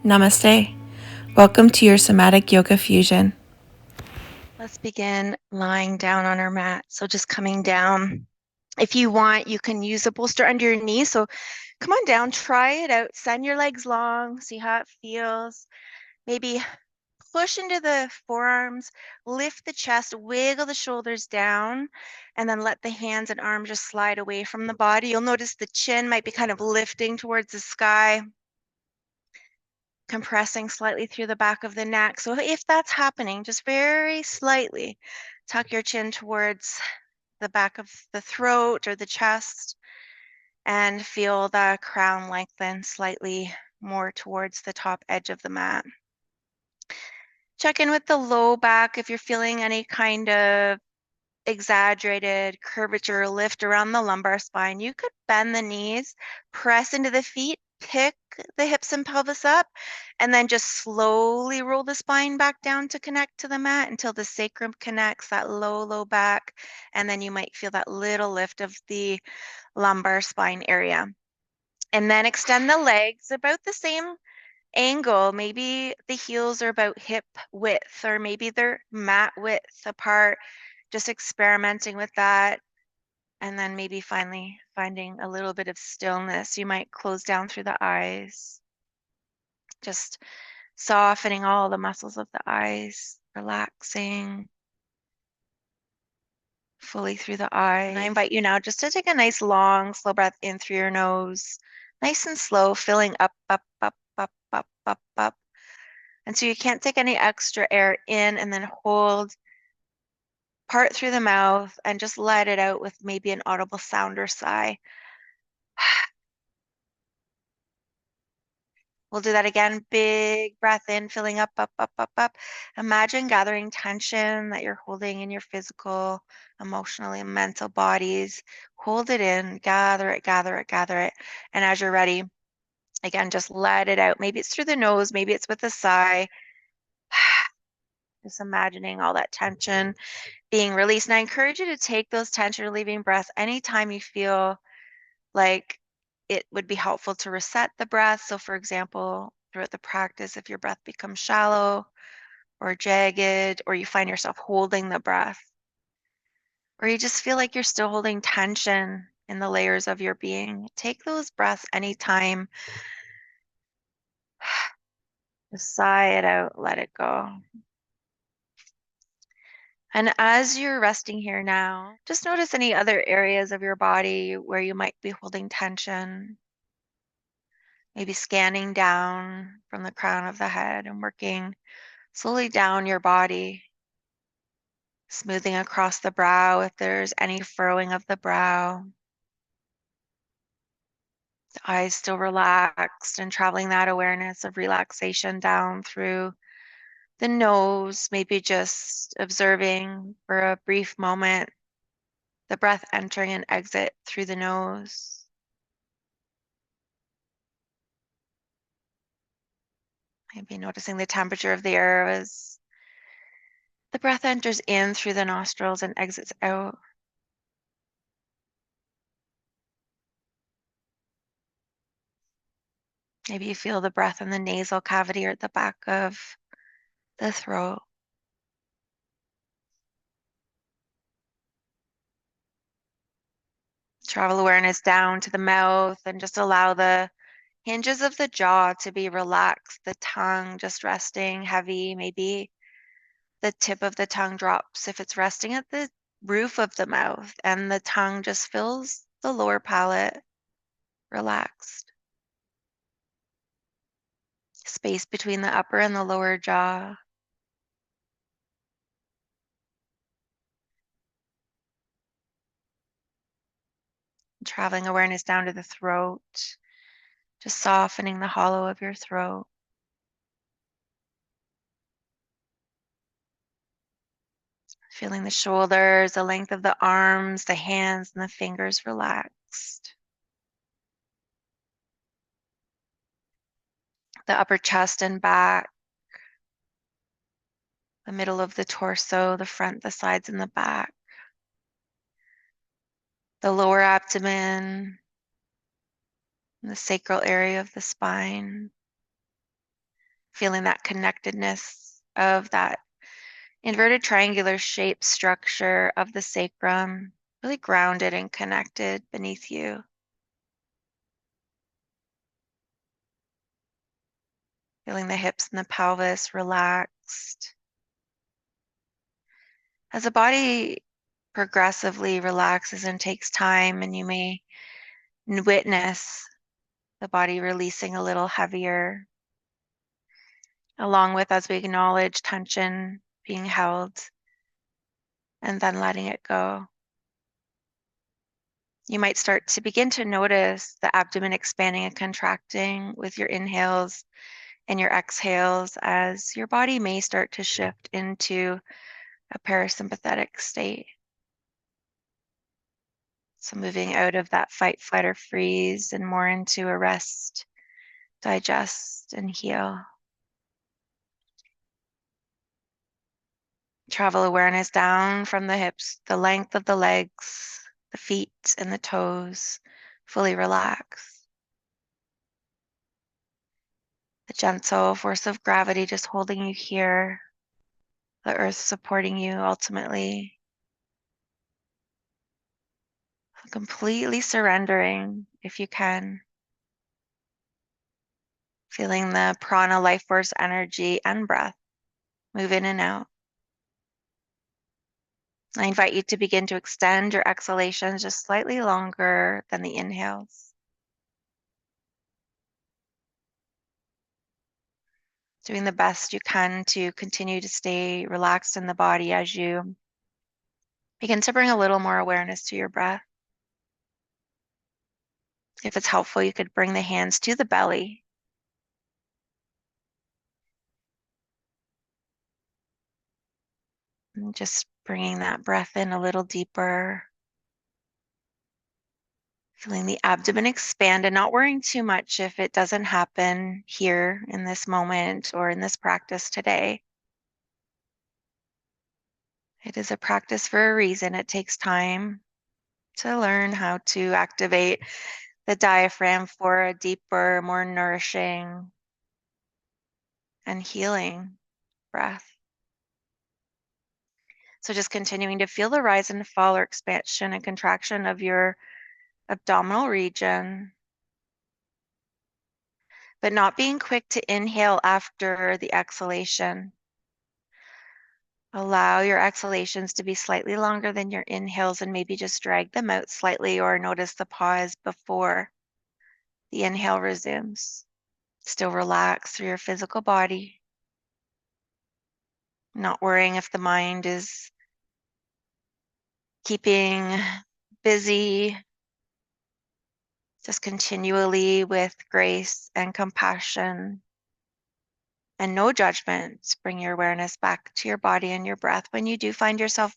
Namaste. Welcome to your Somatic Yoga Fusion. Let's begin lying down on our mat. So just coming down. If you want, you can use a bolster under your knee. So come on down, try it out. Send your legs long, see how it feels. Maybe push into the forearms, lift the chest, wiggle the shoulders down, and then let the hands and arms just slide away from the body. You'll notice the chin might be kind of lifting towards the sky, compressing slightly through the back of the neck. So if that's happening, just very slightly tuck your chin towards the back of the throat or the chest and feel the crown lengthen slightly more towards the top edge of the mat. Check in with the low back if you're feeling any kind of exaggerated curvature or lift around the lumbar spine. You could bend the knees, press into the feet, pick the hips and pelvis up, and then just slowly roll the spine back down to connect to the mat until the sacrum connects, that low back, and then you might feel that little lift of the lumbar spine area. And then extend the legs about the same angle. Maybe the heels are about hip width, or maybe they're mat width apart, just experimenting with that. And then maybe finally finding a little bit of stillness. You might close down through the eyes, just softening all the muscles of the eyes, relaxing fully through the eyes. And I invite you now just to take a nice long, slow breath in through your nose, nice and slow, filling up, up, up, up, up, up, up. And so you can't take any extra air in and then hold part through the mouth and just let it out with maybe an audible sound or sigh. We'll do that again. Big breath in, filling up, up, up, up, up. Imagine gathering tension that you're holding in your physical, emotional, and mental bodies. Hold it in, gather it, gather it, gather it. And as you're ready, again, just let it out. Maybe it's through the nose, maybe it's with a sigh. Just imagining all that tension being released. And I encourage you to take those tension relieving breaths anytime you feel like it would be helpful to reset the breath. So for example, throughout the practice, if your breath becomes shallow or jagged, or you find yourself holding the breath, or you just feel like you're still holding tension in the layers of your being, take those breaths anytime. Just sigh it out, let it go. And as you're resting here now, just notice any other areas of your body where you might be holding tension. Maybe scanning down from the crown of the head and working slowly down your body, smoothing across the brow if there's any furrowing of the brow. The eyes still relaxed, and traveling that awareness of relaxation down through the nose, maybe just observing for a brief moment the breath entering and exit through the nose. Maybe noticing the temperature of the air as the breath enters in through the nostrils and exits out. Maybe you feel the breath in the nasal cavity or at the back of the throat. Travel awareness down to the mouth and just allow the hinges of the jaw to be relaxed, the tongue just resting heavy. Maybe the tip of the tongue drops if it's resting at the roof of the mouth, and the tongue just fills the lower palate, relaxed. Space between the upper and the lower jaw. Traveling awareness down to the throat, just softening the hollow of your throat. Feeling the shoulders, the length of the arms, the hands, and the fingers relaxed. The upper chest and back, the middle of the torso, the front, the sides, and the back. The lower abdomen, and the sacral area of the spine. feeling that connectedness of that inverted triangular shape structure of the sacrum, really grounded and connected beneath you. Feeling the hips and the pelvis relaxed. As the body progressively relaxes and takes time, and you may witness the body releasing a little heavier, along with as we acknowledge tension being held and then letting it go. You might start to begin to notice the abdomen expanding and contracting with your inhales and your exhales as your body may start to shift into a parasympathetic state. So moving out of that fight, flight, or freeze and more into a rest, digest, and heal. Travel awareness down from the hips, the length of the legs, the feet, and the toes, fully relax. The gentle force of gravity just holding you here, the earth supporting you ultimately. Completely surrendering if you can. Feeling the prana life force energy and breath move in and out. I invite you to begin to extend your exhalations just slightly longer than the inhales. Doing the best you can to continue to stay relaxed in the body as you begin to bring a little more awareness to your breath. If it's helpful, you could bring the hands to the belly. And just bringing that breath in a little deeper. Feeling the abdomen expand and not worrying too much if it doesn't happen here in this moment or in this practice today. It is a practice for a reason. It takes time to learn how to activate the diaphragm for a deeper, more nourishing and healing breath. So just continuing to feel the rise and fall or expansion and contraction of your abdominal region, but not being quick to inhale after the exhalation. Allow your exhalations to be slightly longer than your inhales and maybe just drag them out slightly or notice the pause before the inhale resumes. Still relax through your physical body, not worrying if the mind is keeping busy, just continually with grace and compassion and no judgment. Bring your awareness back to your body and your breath when you do find yourself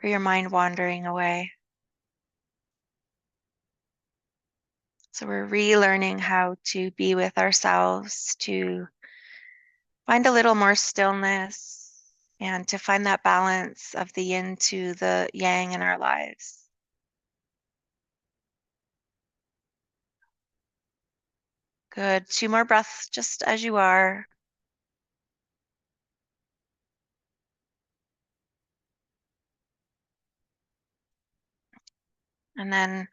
or your mind wandering away. So we're relearning how to be with ourselves, to find a little more stillness and to find that balance of the yin to the yang in our lives. Good. 2 more breaths just as you are. And then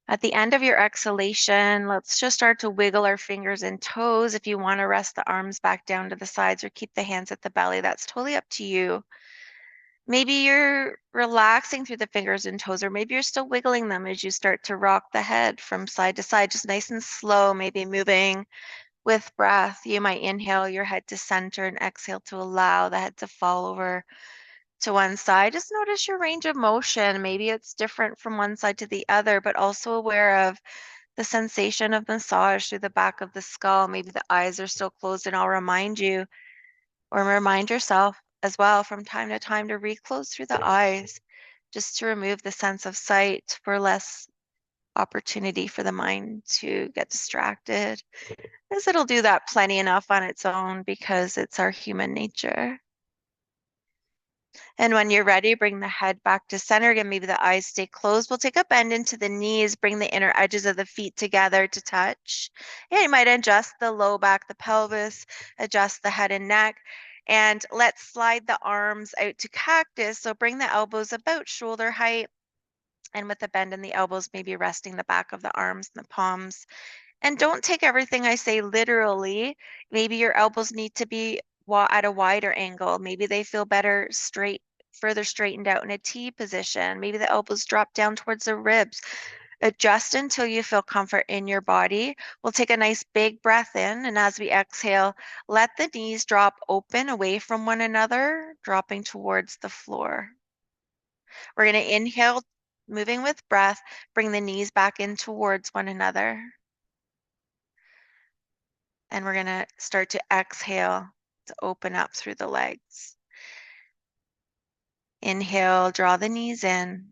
at the end of your exhalation, let's just start to wiggle our fingers and toes. If you want to rest the arms back down to the sides or keep the hands at the belly, that's totally up to you. Maybe you're relaxing through the fingers and toes, or maybe you're still wiggling them as you start to rock the head from side to side, just nice and slow, maybe moving with breath. You might inhale your head to center and exhale to allow the head to fall over to one side. Just notice your range of motion. Maybe it's different from one side to the other, but also aware of the sensation of massage through the back of the skull. Maybe the eyes are still closed, and I'll remind you or remind yourself as well from time to time to reclose through the eyes, just to remove the sense of sight for less opportunity for the mind to get distracted, as it'll do that plenty enough on its own because it's our human nature. And when you're ready, bring the head back to center. Again, maybe the eyes stay closed. We'll take a bend into the knees, bring the inner edges of the feet together to touch. And you might adjust the low back, the pelvis, adjust the head and neck. And let's slide the arms out to cactus. So bring the elbows about shoulder height. And with the bend in the elbows, maybe resting the back of the arms and the palms. And don't take everything I say literally. Maybe your elbows need to be at a wider angle. Maybe they feel better straight, further straightened out in a T position. Maybe the elbows drop down towards the ribs. Adjust until you feel comfort in your body. We'll take a nice big breath in, and as we exhale, let the knees drop open away from one another, dropping towards the floor. We're going to inhale, moving with breath, bring the knees back in towards one another. And we're going to start to exhale to open up through the legs. Inhale, draw the knees in.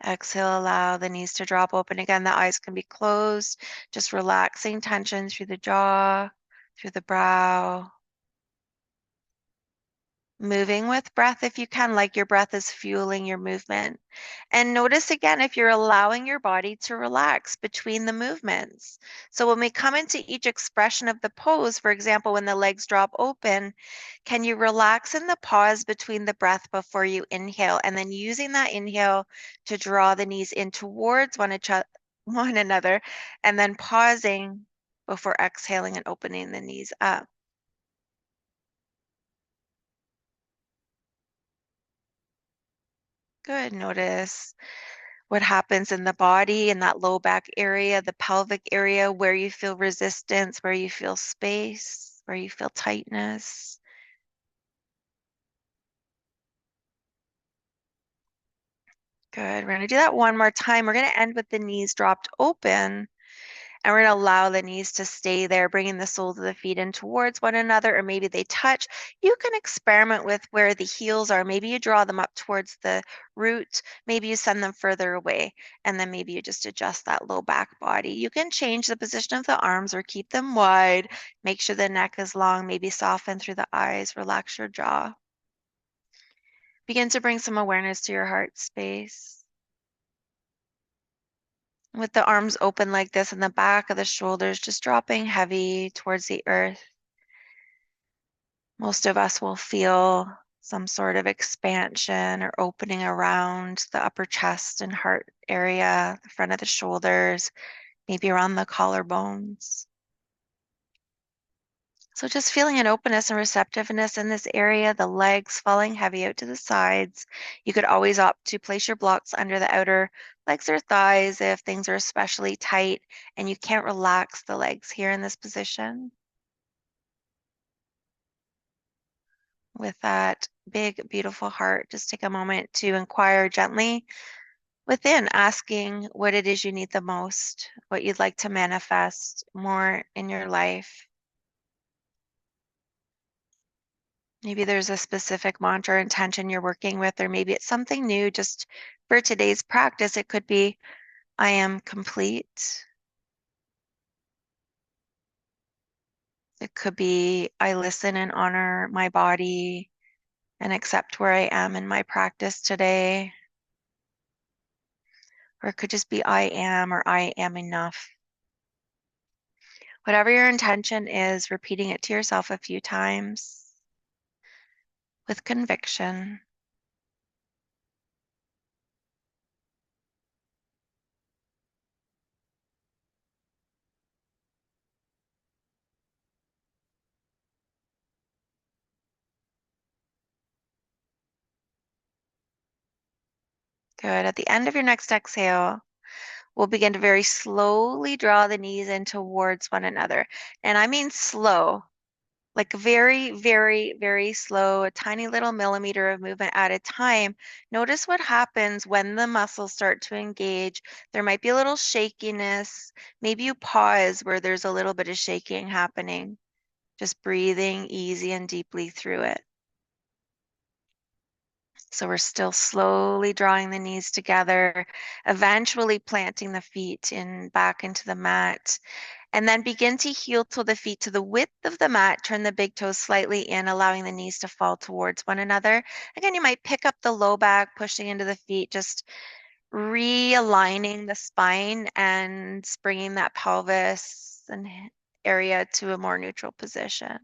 Exhale, allow the knees to drop open. Again, the eyes can be closed, just relaxing tension through the jaw, through the brow. Moving with breath if you can, like your breath is fueling your movement. And notice again if you're allowing your body to relax between the movements. So when we come into each expression of the pose, for example, when the legs drop open, can you relax in the pause between the breath before you inhale, and then using that inhale to draw the knees in towards one another, and then pausing before exhaling and opening the knees up. Good. Notice what happens in the body, in that low back area, the pelvic area, where you feel resistance, where you feel space, where you feel tightness. Good. We're going to do that one more time. We're going to end with the knees dropped open. And we're going to allow the knees to stay there, bringing the soles of the feet in towards one another, or maybe they touch. You can experiment with where the heels are. Maybe you draw them up towards the root. Maybe you send them further away. And then maybe you just adjust that low back body. You can change the position of the arms or keep them wide. Make sure the neck is long. Maybe soften through the eyes. Relax your jaw. Begin to bring some awareness to your heart space. With the arms open like this and the back of the shoulders just dropping heavy towards the earth. Most of us will feel some sort of expansion or opening around the upper chest and heart area, the front of the shoulders, maybe around the collarbones. So just feeling an openness and receptiveness in this area, the legs falling heavy out to the sides. You could always opt to place your blocks under the outer legs or thighs if things are especially tight and you can't relax the legs here in this position. With that big, beautiful heart, just take a moment to inquire gently within, asking what it is you need the most, what you'd like to manifest more in your life. Maybe there's a specific mantra or intention you're working with, or maybe it's something new just for today's practice. It could be, I am complete. It could be, I listen and honor my body and accept where I am in my practice today. Or it could just be, I am, or I am enough. Whatever your intention is, repeating it to yourself a few times with conviction. Good. At the end of your next exhale, we'll begin to very slowly draw the knees in towards one another. And I mean slow, like very, very, very slow, a tiny little millimeter of movement at a time. Notice what happens when the muscles start to engage. There might be a little shakiness. Maybe you pause where there's a little bit of shaking happening, just breathing easy and deeply through it. So we're still slowly drawing the knees together, eventually planting the feet in back into the mat. And then begin to heel toe the feet to the width of the mat. Turn the big toes slightly in, allowing the knees to fall towards one another. Again, you might pick up the low back, pushing into the feet, just realigning the spine and bringing that pelvis and area to a more neutral position.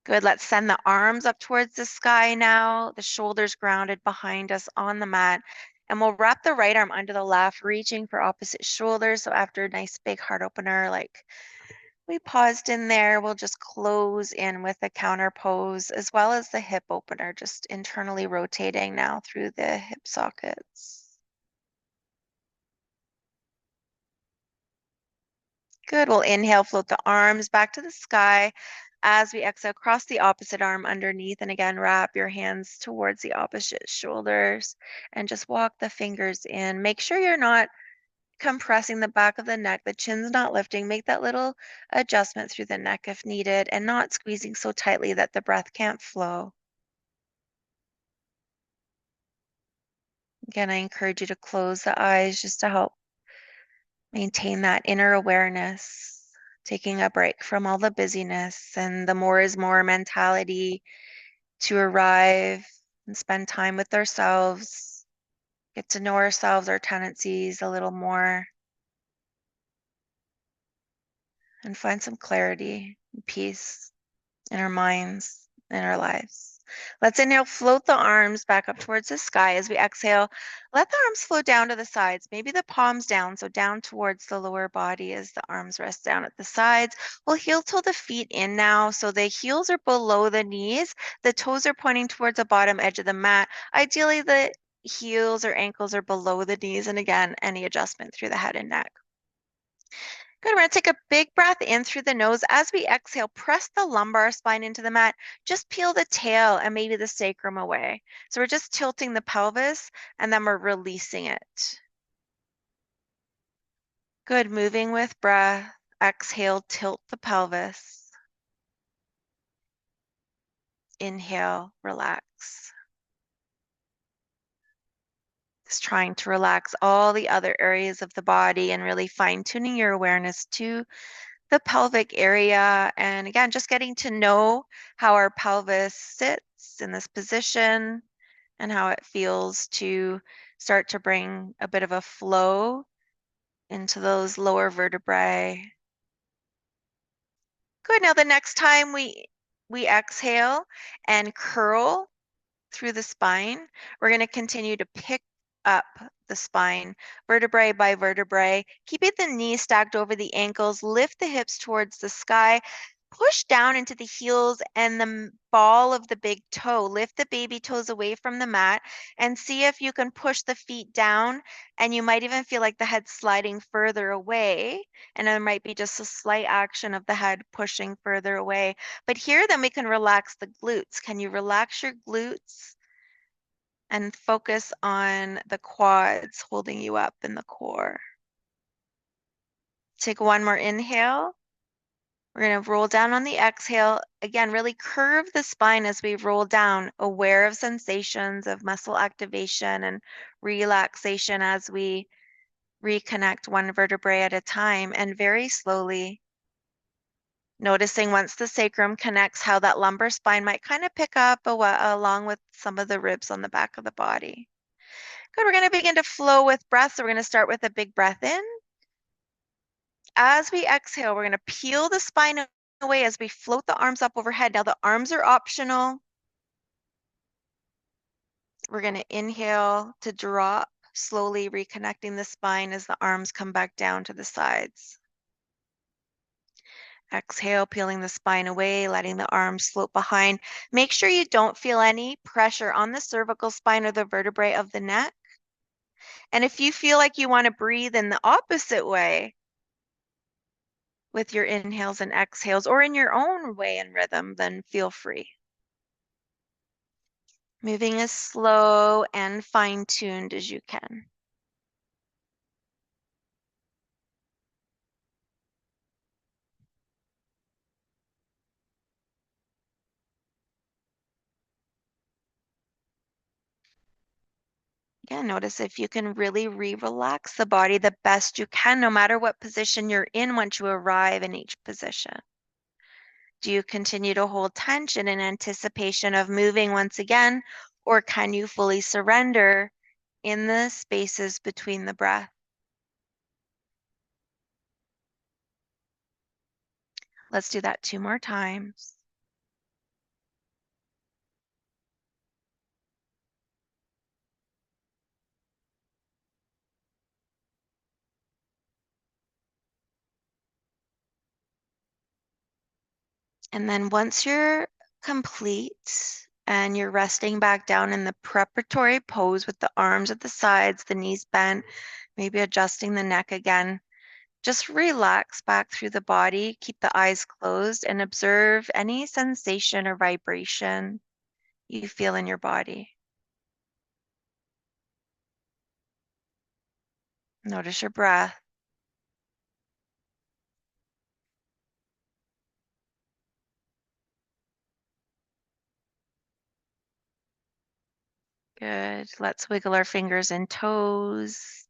Good. Let's send the arms up towards the sky now, the shoulders grounded behind us on the mat. And we'll wrap the right arm under the left, reaching for opposite shoulder. So after a nice big heart opener, like we paused in there, we'll just close in with a counter pose, as well as the hip opener, just internally rotating now through the hip sockets. Good. We'll inhale, float the arms back to the sky. As we exhale, cross the opposite arm underneath. And again, wrap your hands towards the opposite shoulders and just walk the fingers in. Make sure you're not compressing the back of the neck. The chin's not lifting. Make that little adjustment through the neck if needed and not squeezing so tightly that the breath can't flow. Again, I encourage you to close the eyes just to help maintain that inner awareness, taking a break from all the busyness and the more is more mentality to arrive and spend time with ourselves, get to know ourselves, our tendencies a little more, and find some clarity and peace in our minds, in our lives. Let's inhale, float the arms back up towards the sky. As we exhale, let the arms float down to the sides, maybe the palms down, so down towards the lower body as the arms rest down at the sides. We'll heel toe the feet in now, so the heels are below the knees, the toes are pointing towards the bottom edge of the mat. Ideally, the heels or ankles are below the knees, and again, any adjustment through the head and neck. Good. We're going to take a big breath in through the nose. As we exhale, press the lumbar spine into the mat. Just peel the tail and maybe the sacrum away. So we're just tilting the pelvis and then we're releasing it. Good. Moving with breath. Exhale, tilt the pelvis. Inhale, relax. Just trying to relax all the other areas of the body and really fine-tuning your awareness to the pelvic area. And again, just getting to know how our pelvis sits in this position and how it feels to start to bring a bit of a flow into those lower vertebrae. Good. Now the next time we exhale and curl through the spine, we're going to continue to pick up the spine, vertebrae by vertebrae, keeping the knees stacked over the ankles, lift the hips towards the sky, push down into the heels and the ball of the big toe. Lift the baby toes away from the mat and see if you can push the feet down, and you might even feel like the head sliding further away, and there might be just a slight action of the head pushing further away. But here, then we can relax the glutes. Can you relax your glutes? And focus on the quads holding you up in the core. Take one more inhale. We're going to roll down on the exhale. Again, really curve the spine as we roll down, aware of sensations of muscle activation and relaxation as we reconnect one vertebrae at a time, and very slowly noticing once the sacrum connects how that lumbar spine might kind of pick up along with some of the ribs on the back of the body. Good. We're going to begin to flow with breath. So we're going to start with a big breath in. As we exhale, we're going to peel the spine away as we float the arms up overhead. Now the arms are optional. We're going to inhale to drop, slowly reconnecting the spine as the arms come back down to the sides. Exhale, peeling the spine away, letting the arms float behind. Make sure you don't feel any pressure on the cervical spine or the vertebrae of the neck. And if you feel like you want to breathe in the opposite way with your inhales and exhales, or in your own way and rhythm, then feel free. Moving as slow and fine-tuned as you can. Again, notice if you can really relax the body the best you can, no matter what position you're in once you arrive in each position. Do you continue to hold tension in anticipation of moving once again, or can you fully surrender in the spaces between the breath? Let's do that 2 more times. And then once you're complete and you're resting back down in the preparatory pose with the arms at the sides, the knees bent, maybe adjusting the neck again, just relax back through the body, keep the eyes closed, and observe any sensation or vibration you feel in your body. Notice your breath. Good. Let's wiggle our fingers and toes.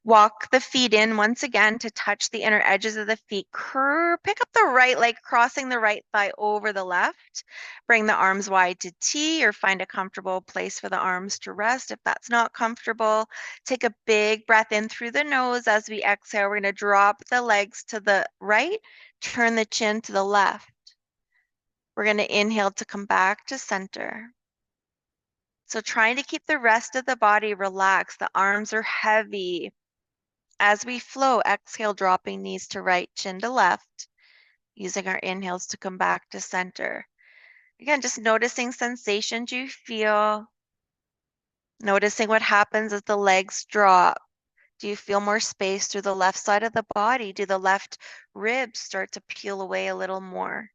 Walk the feet in once again to touch the inner edges of the feet. Pick up the right leg, crossing the right thigh over the left. Bring the arms wide to T or find a comfortable place for the arms to rest. If that's not comfortable, take a big breath in through the nose. As we exhale, we're going to drop the legs to the right, turn the chin to the left. We're going to inhale to come back to center. So trying to keep the rest of the body relaxed. The arms are heavy. As we flow, exhale, dropping knees to right, chin to left, using our inhales to come back to center. Again, just noticing sensations you feel, noticing what happens as the legs drop. Do you feel more space through the left side of the body? Do the left ribs start to peel away a little more?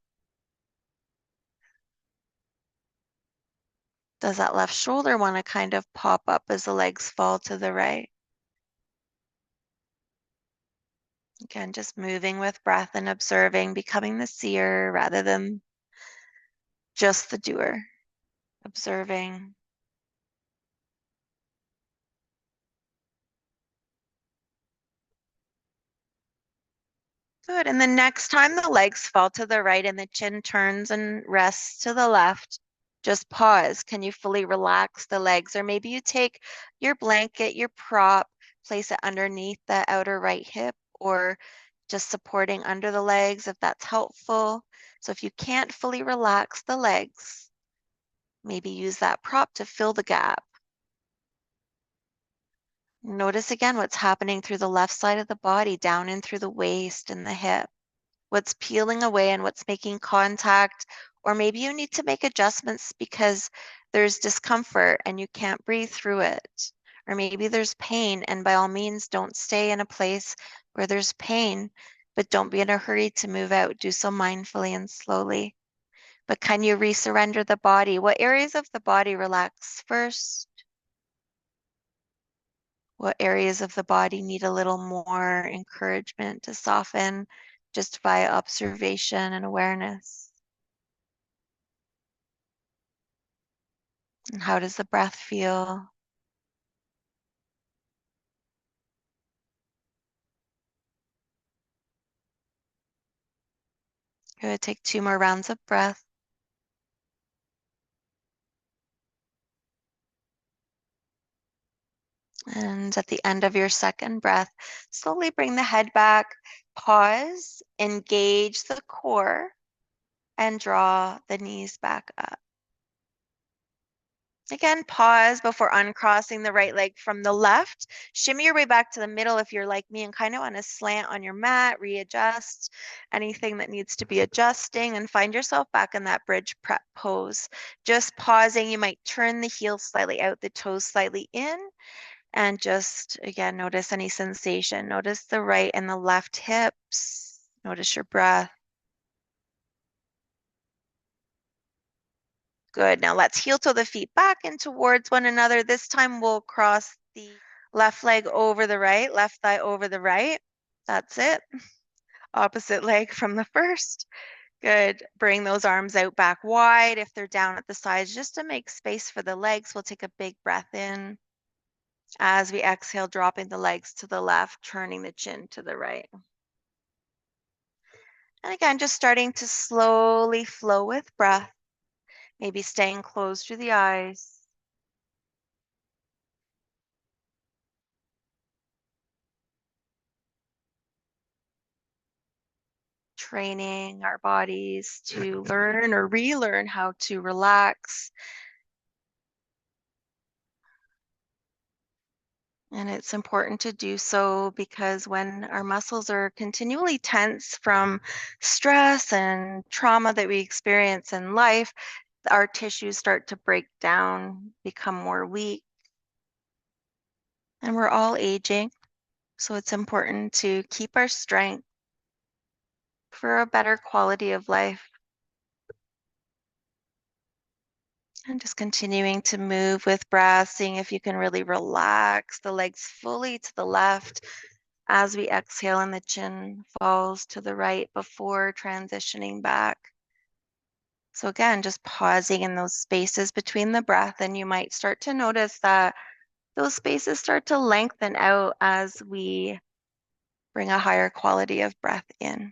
Does that left shoulder want to kind of pop up as the legs fall to the right? Again, just moving with breath and observing, becoming the seer rather than just the doer. Observing. Good. And the next time the legs fall to the right and the chin turns and rests to the left, just pause. Can you fully relax the legs? Or maybe you take your blanket, your prop, place it underneath the outer right hip or just supporting under the legs if that's helpful. So if you can't fully relax the legs, maybe use that prop to fill the gap. Notice again what's happening through the left side of the body, down in through the waist and the hip. What's peeling away and what's making contact, or maybe you need to make adjustments because there's discomfort and you can't breathe through it. Or maybe there's pain, and by all means, don't stay in a place where there's pain, but don't be in a hurry to move out. Do so mindfully and slowly. But can you resurrender the body? What areas of the body relax first? What areas of the body need a little more encouragement to soften just via observation and awareness? And how does the breath feel? Good. Take 2 more rounds of breath. And at the end of your second breath, slowly bring the head back, pause, engage the core, and draw the knees back up. Again, pause before uncrossing the right leg from the left. Shimmy your way back to the middle if you're like me and kind of on a slant on your mat. Readjust anything that needs to be adjusting and find yourself back in that bridge prep pose. Just pausing, you might turn the heels slightly out, the toes slightly in, and just, again, notice any sensation. Notice the right and the left hips. Notice your breath. Good. Now let's heel toe the feet back and towards one another. This time we'll cross the left leg over the right, left thigh over the right. That's it. Opposite leg from the first. Good. Bring those arms out back wide if they're down at the sides, just to make space for the legs. We'll take a big breath in. As we exhale, dropping the legs to the left, turning the chin to the right. And again, just starting to slowly flow with breath, maybe staying closed to the eyes. Training our bodies to learn or relearn how to relax. And it's important to do so because when our muscles are continually tense from stress and trauma that we experience in life, our tissues start to break down, become more weak, and we're all aging. So it's important to keep our strength for a better quality of life. And just continuing to move with breath, seeing if you can really relax the legs fully to the left as we exhale and the chin falls to the right before transitioning back. So again, just pausing in those spaces between the breath, and you might start to notice that those spaces start to lengthen out as we bring a higher quality of breath in.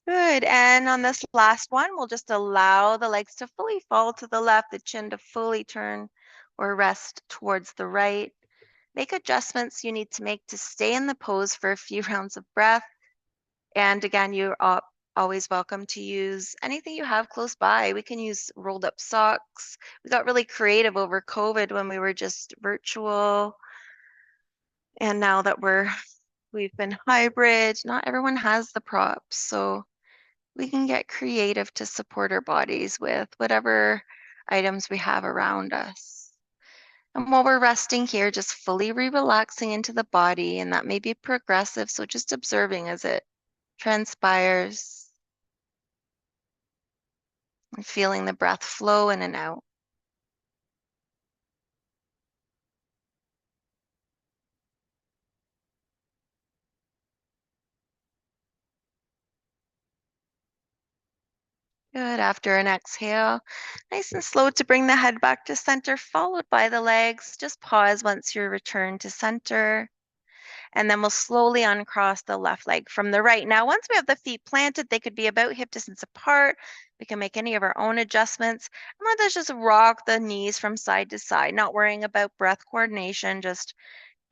Good. And on this last one, we'll just allow the legs to fully fall to the left, the chin to fully turn or rest towards the right. Make adjustments you need to make to stay in the pose for a few rounds of breath. And again, you're always welcome to use anything you have close by. We can use rolled up socks. We got really creative over COVID when we were just virtual. And now that we've been hybrid, not everyone has the props. So we can get creative to support our bodies with whatever items we have around us. And while we're resting here, just fully relaxing into the body, and that may be progressive, so just observing as it transpires and feeling the breath flow in and out. Good. After an exhale, nice and slow to bring the head back to center, followed by the legs. Just pause once you're returned to center. And then we'll slowly uncross the left leg from the right. Now, once we have the feet planted, they could be about hip distance apart. We can make any of our own adjustments. And let us just rock the knees from side to side, not worrying about breath coordination, just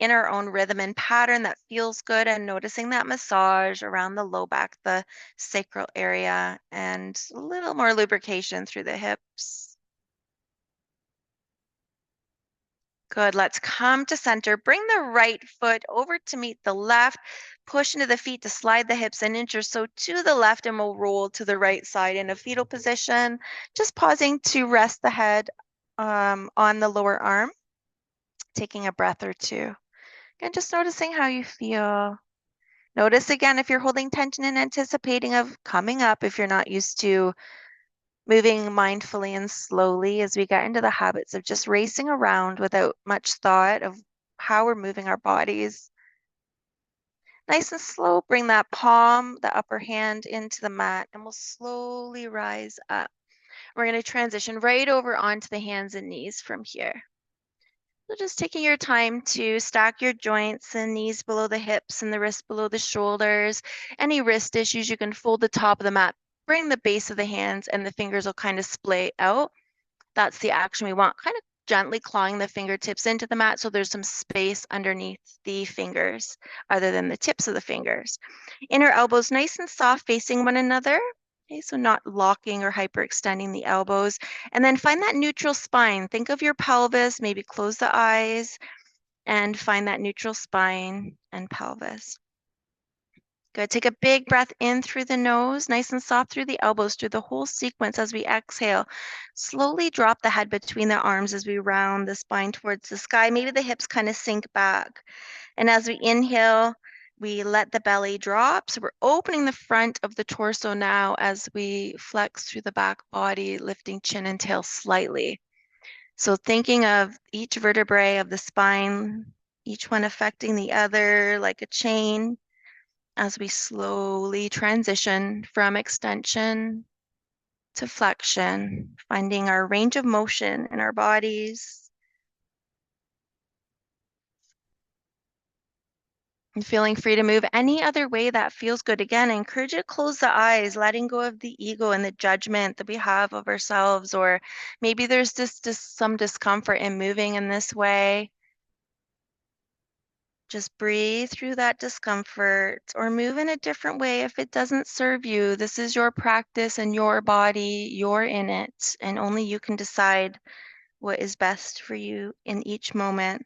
in our own rhythm and pattern that feels good, and noticing that massage around the low back, the sacral area, and a little more lubrication through the hips. Good. Let's come to center. Bring the right foot over to meet the left. Push into the feet to slide the hips an inch or so to the left, and we'll roll to the right side in a fetal position. Just pausing to rest the head on the lower arm, taking a breath or two. And just noticing how you feel. Notice again if you're holding tension and anticipating of coming up, if you're not used to moving mindfully and slowly as we get into the habits of just racing around without much thought of how we're moving our bodies. Nice and slow, bring that palm, the upper hand into the mat, and we'll slowly rise up. We're going to transition right over onto the hands and knees from here. So just taking your time to stack your joints and knees below the hips and the wrists below the shoulders. Any wrist issues, you can fold the top of the mat, bring the base of the hands, and the fingers will kind of splay out. That's the action we want. Kind of gently clawing the fingertips into the mat so there's some space underneath the fingers other than the tips of the fingers. Inner elbows nice and soft facing one another. Okay, so not locking or hyperextending the elbows. And then find that neutral spine. Think of your pelvis, maybe close the eyes and find that neutral spine and pelvis. Good. Take a big breath in through the nose, nice and soft through the elbows, through the whole sequence as we exhale. Slowly drop the head between the arms as we round the spine towards the sky. Maybe the hips kind of sink back. And as we inhale, we let the belly drop. So we're opening the front of the torso now as we flex through the back body, lifting chin and tail slightly. So thinking of each vertebrae of the spine, each one affecting the other like a chain, as we slowly transition from extension to flexion, finding our range of motion in our bodies. And feeling free to move any other way that feels good. Again, I encourage you to close the eyes, letting go of the ego and the judgment that we have of ourselves, or maybe there's just some discomfort in moving in this way. Just breathe through that discomfort or move in a different way if it doesn't serve you. This is your practice and your body, you're in it, and only you can decide what is best for you in each moment.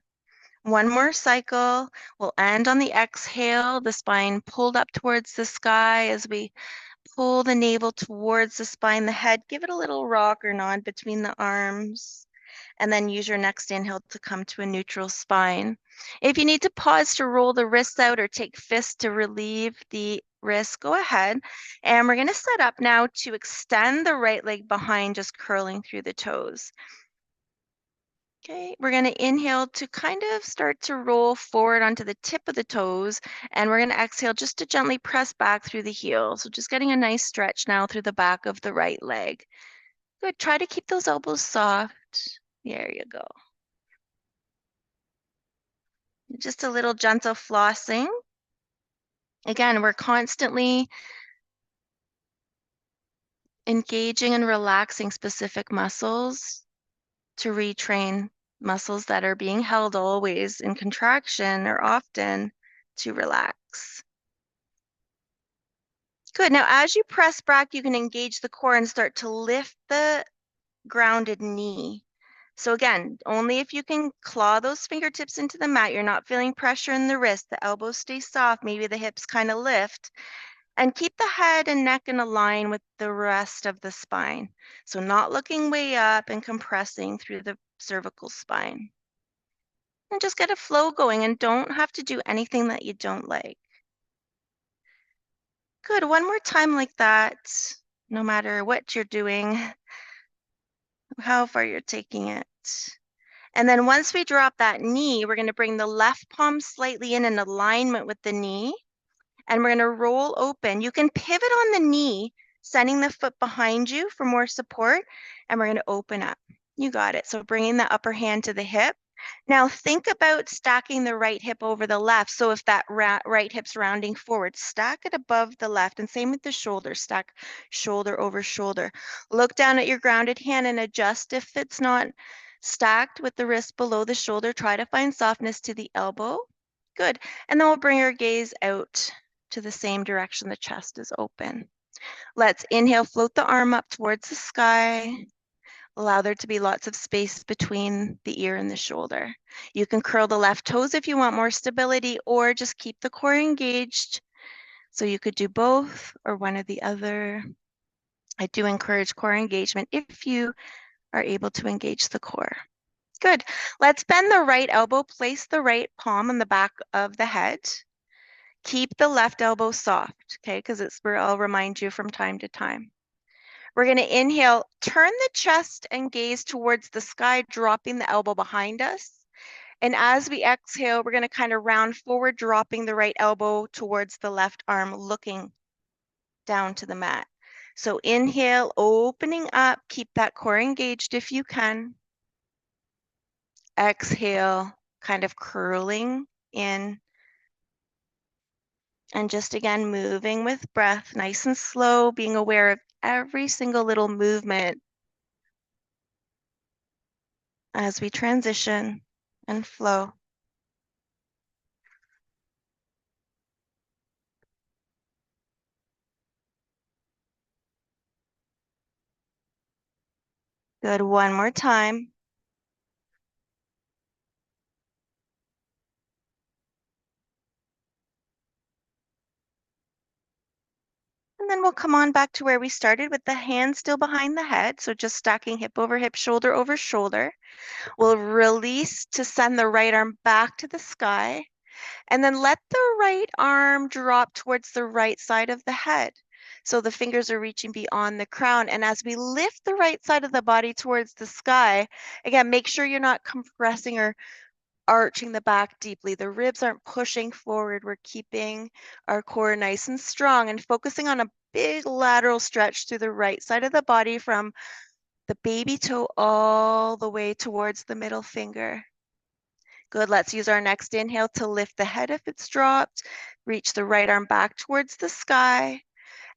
One more cycle. We'll end on the exhale, the spine pulled up towards the sky as we pull the navel towards the spine, the head. Give it a little rock or nod between the arms, and then use your next inhale to come to a neutral spine. If you need to pause to roll the wrists out or take fists to relieve the wrist, go ahead. And we're going to set up now to extend the right leg behind, just curling through the toes. Okay, we're going to inhale to kind of start to roll forward onto the tip of the toes, and we're going to exhale just to gently press back through the heel. So just getting a nice stretch now through the back of the right leg. Good, try to keep those elbows soft. There you go. Just a little gentle flossing. Again, we're constantly engaging and relaxing specific muscles to retrain muscles that are being held always in contraction or often to relax. Good. Now, as you press back, you can engage the core and start to lift the grounded knee. So again, only if you can claw those fingertips into the mat, you're not feeling pressure in the wrist, the elbows stay soft, maybe the hips kind of lift, and keep the head and neck in a line with the rest of the spine. So not looking way up and compressing through the cervical spine. And just get a flow going and don't have to do anything that you don't like. Good, one more time like that, no matter what you're doing, how far you're taking it. And then once we drop that knee, we're going to bring the left palm slightly in alignment with the knee, and we're going to roll open. You can pivot on the knee, sending the foot behind you for more support, and we're going to open up. You got it. So bringing the upper hand to the hip. Now think about stacking the right hip over the left. So if that right hip's rounding forward, stack it above the left, and same with the shoulder, stack shoulder over shoulder. Look down at your grounded hand and adjust if it's not stacked with the wrist below the shoulder. Try to find softness to the elbow. Good. And then we'll bring our gaze out to the same direction the chest is open. Let's inhale, float the arm up towards the sky. Allow there to be lots of space between the ear and the shoulder. You can curl the left toes if you want more stability, or just keep the core engaged. So you could do both or one or the other. I do encourage core engagement if you are able to engage the core. Good. Let's bend the right elbow, place the right palm on the back of the head. Keep the left elbow soft, okay, because it's where I'll remind you from time to time. We're going to inhale, turn the chest and gaze towards the sky, dropping the elbow behind us. And as we exhale, we're going to kind of round forward, dropping the right elbow towards the left arm, looking down to the mat. So inhale, opening up, keep that core engaged if you can. Exhale, kind of curling in. And just again, moving with breath, nice and slow, being aware of every single little movement as we transition and flow. Good, one more time. And then we'll come on back to where we started with the hand still behind the head. So just stacking hip over hip, shoulder over shoulder. We'll release to send the right arm back to the sky. And then let the right arm drop towards the right side of the head. So the fingers are reaching beyond the crown. And as we lift the right side of the body towards the sky, again, make sure you're not compressing or arching the back deeply. The ribs aren't pushing forward. We're keeping our core nice and strong and focusing on a big lateral stretch through the right side of the body from the baby toe all the way towards the middle finger. Good, let's use our next inhale to lift the head if it's dropped. Reach the right arm back towards the sky.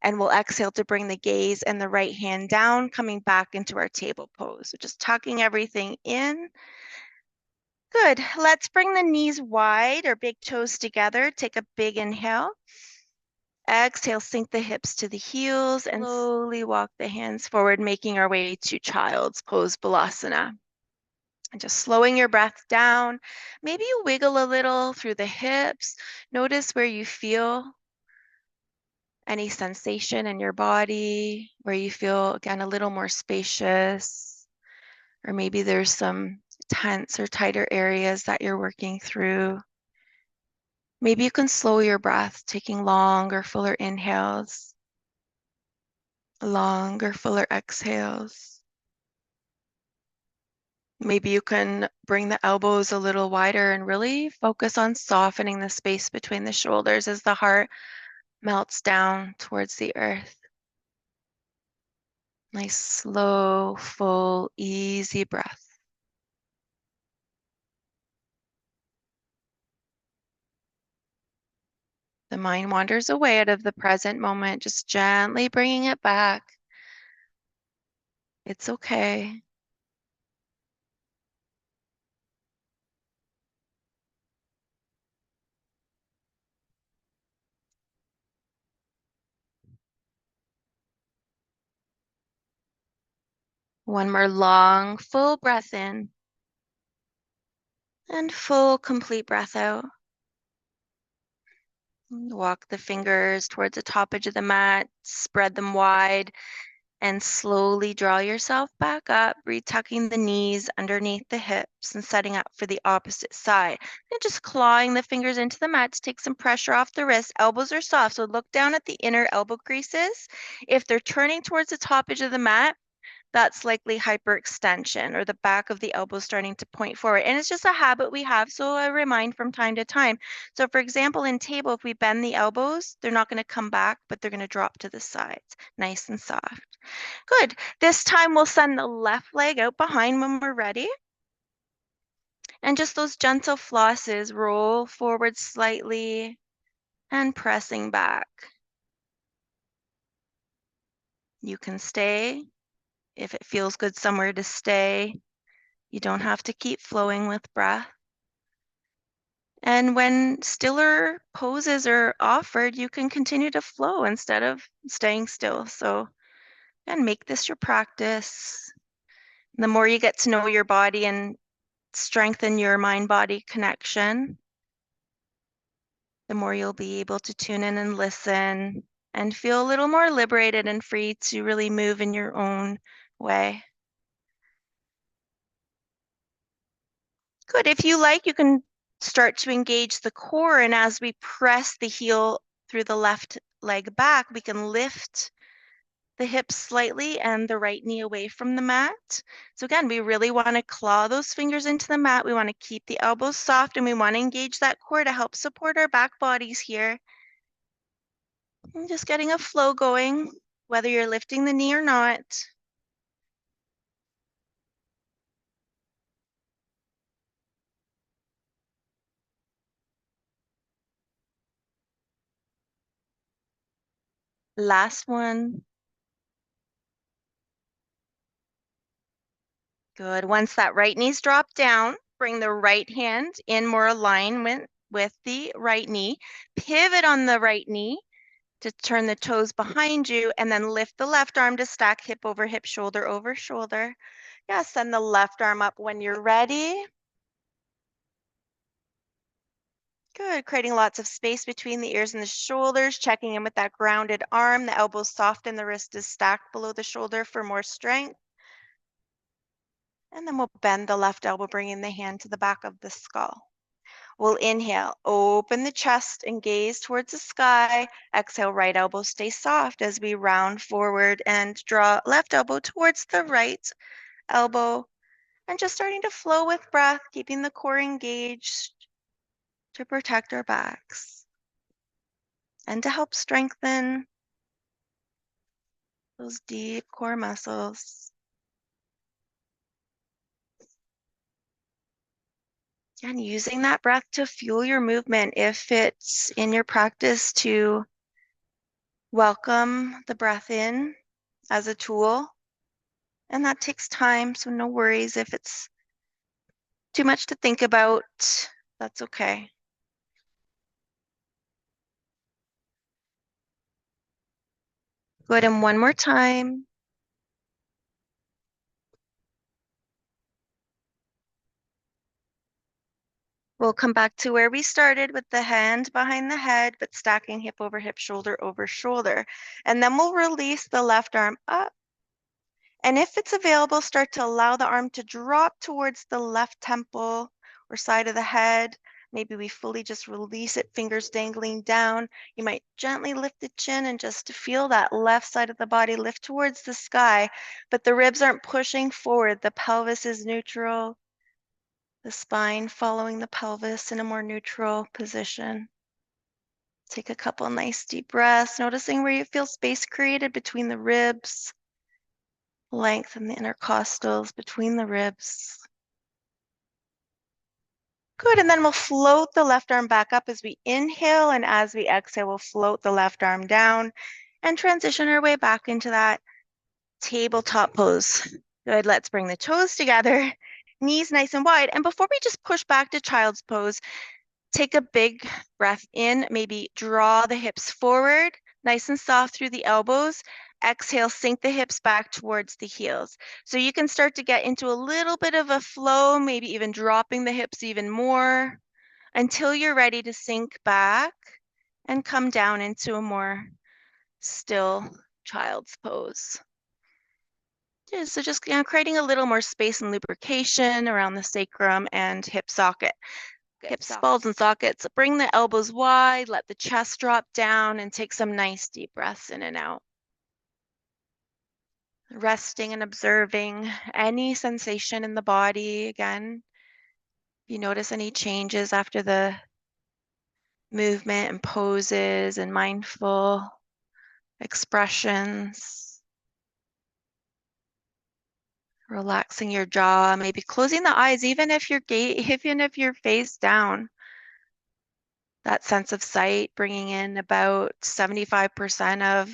And we'll exhale to bring the gaze and the right hand down, coming back into our table pose. So just tucking everything in. Good, let's bring the knees wide or big toes together. Take a big inhale. Exhale, sink the hips to the heels and slowly walk the hands forward, making our way to child's pose, Balasana. And just slowing your breath down. Maybe you wiggle a little through the hips. Notice where you feel any sensation in your body, where you feel, again, a little more spacious, or maybe there's some tense or tighter areas that you're working through. Maybe you can slow your breath, taking longer, fuller inhales, longer, fuller exhales. Maybe you can bring the elbows a little wider and really focus on softening the space between the shoulders as the heart melts down towards the earth. Nice, slow, full, easy breath. The mind wanders away out of the present moment, just gently bringing it back. It's okay. One more long, full breath in and full, complete breath out. Walk the fingers towards the top edge of the mat, spread them wide, and slowly draw yourself back up, retucking the knees underneath the hips and setting up for the opposite side. And just clawing the fingers into the mat to take some pressure off the wrists. Elbows are soft, so look down at the inner elbow creases. If they're turning towards the top edge of the mat, that's likely hyperextension or the back of the elbow starting to point forward. And it's just a habit we have, so I remind from time to time. So for example, in table, if we bend the elbows, they're not going to come back, but they're going to drop to the sides, nice and soft. Good. This time we'll send the left leg out behind when we're ready. And just those gentle flosses, roll forward slightly and pressing back. You can stay if it feels good somewhere to stay. You don't have to keep flowing with breath. And when stiller poses are offered, you can continue to flow instead of staying still. So, and make this your practice. The more you get to know your body and strengthen your mind-body connection, the more you'll be able to tune in and listen and feel a little more liberated and free to really move in your own way. Good. If you like, you can start to engage the core, and as we press the heel through the left leg back, we can lift the hips slightly and the right knee away from the mat. So again, we really want to claw those fingers into the mat. We want to keep the elbows soft, and we want to engage that core to help support our back bodies here. And just getting a flow going, whether you're lifting the knee or not. Last one. Good. Once that right knee's dropped down, bring the right hand in more alignment with the right knee. Pivot on the right knee to turn the toes behind you, and then lift the left arm to stack hip over hip, shoulder over shoulder. Yeah, send the left arm up when you're ready. Good. Creating lots of space between the ears and the shoulders, checking in with that grounded arm. The elbow's soft and the wrist is stacked below the shoulder for more strength. And then we'll bend the left elbow, bringing the hand to the back of the skull. We'll inhale, open the chest and gaze towards the sky. Exhale, right elbow stay soft as we round forward and draw left elbow towards the right elbow. And just starting to flow with breath, keeping the core engaged to protect our backs and to help strengthen those deep core muscles. And using that breath to fuel your movement if it's in your practice to welcome the breath in as a tool. And that takes time, so no worries if it's too much to think about. That's okay. Good, and one more time. We'll come back to where we started with the hand behind the head, but stacking hip over hip, shoulder over shoulder. And then we'll release the left arm up. And if it's available, start to allow the arm to drop towards the left temple or side of the head. Maybe we fully just release it, fingers dangling down. You might gently lift the chin and just feel that left side of the body lift towards the sky, but the ribs aren't pushing forward. The pelvis is neutral. The spine following the pelvis in a more neutral position. Take a couple nice deep breaths, noticing where you feel space created between the ribs. Lengthen the intercostals between the ribs. Good, and then we'll float the left arm back up as we inhale, and as we exhale, we'll float the left arm down and transition our way back into that tabletop pose. Good, let's bring the toes together, knees nice and wide. And before we just push back to child's pose, take a big breath in, maybe draw the hips forward, nice and soft through the elbows. Exhale, sink the hips back towards the heels. So you can start to get into a little bit of a flow, maybe even dropping the hips even more until you're ready to sink back and come down into a more still child's pose. Yeah, so just creating a little more space and lubrication around the sacrum and hip socket. Hips, balls, and sockets. Bring the elbows wide, let the chest drop down, and take some nice deep breaths in and out. Resting and observing any sensation in the body. Again, if you notice any changes after the movement and poses and mindful expressions. Relaxing your jaw, maybe closing the eyes, even if you're face down. That sense of sight, bringing in about 75% of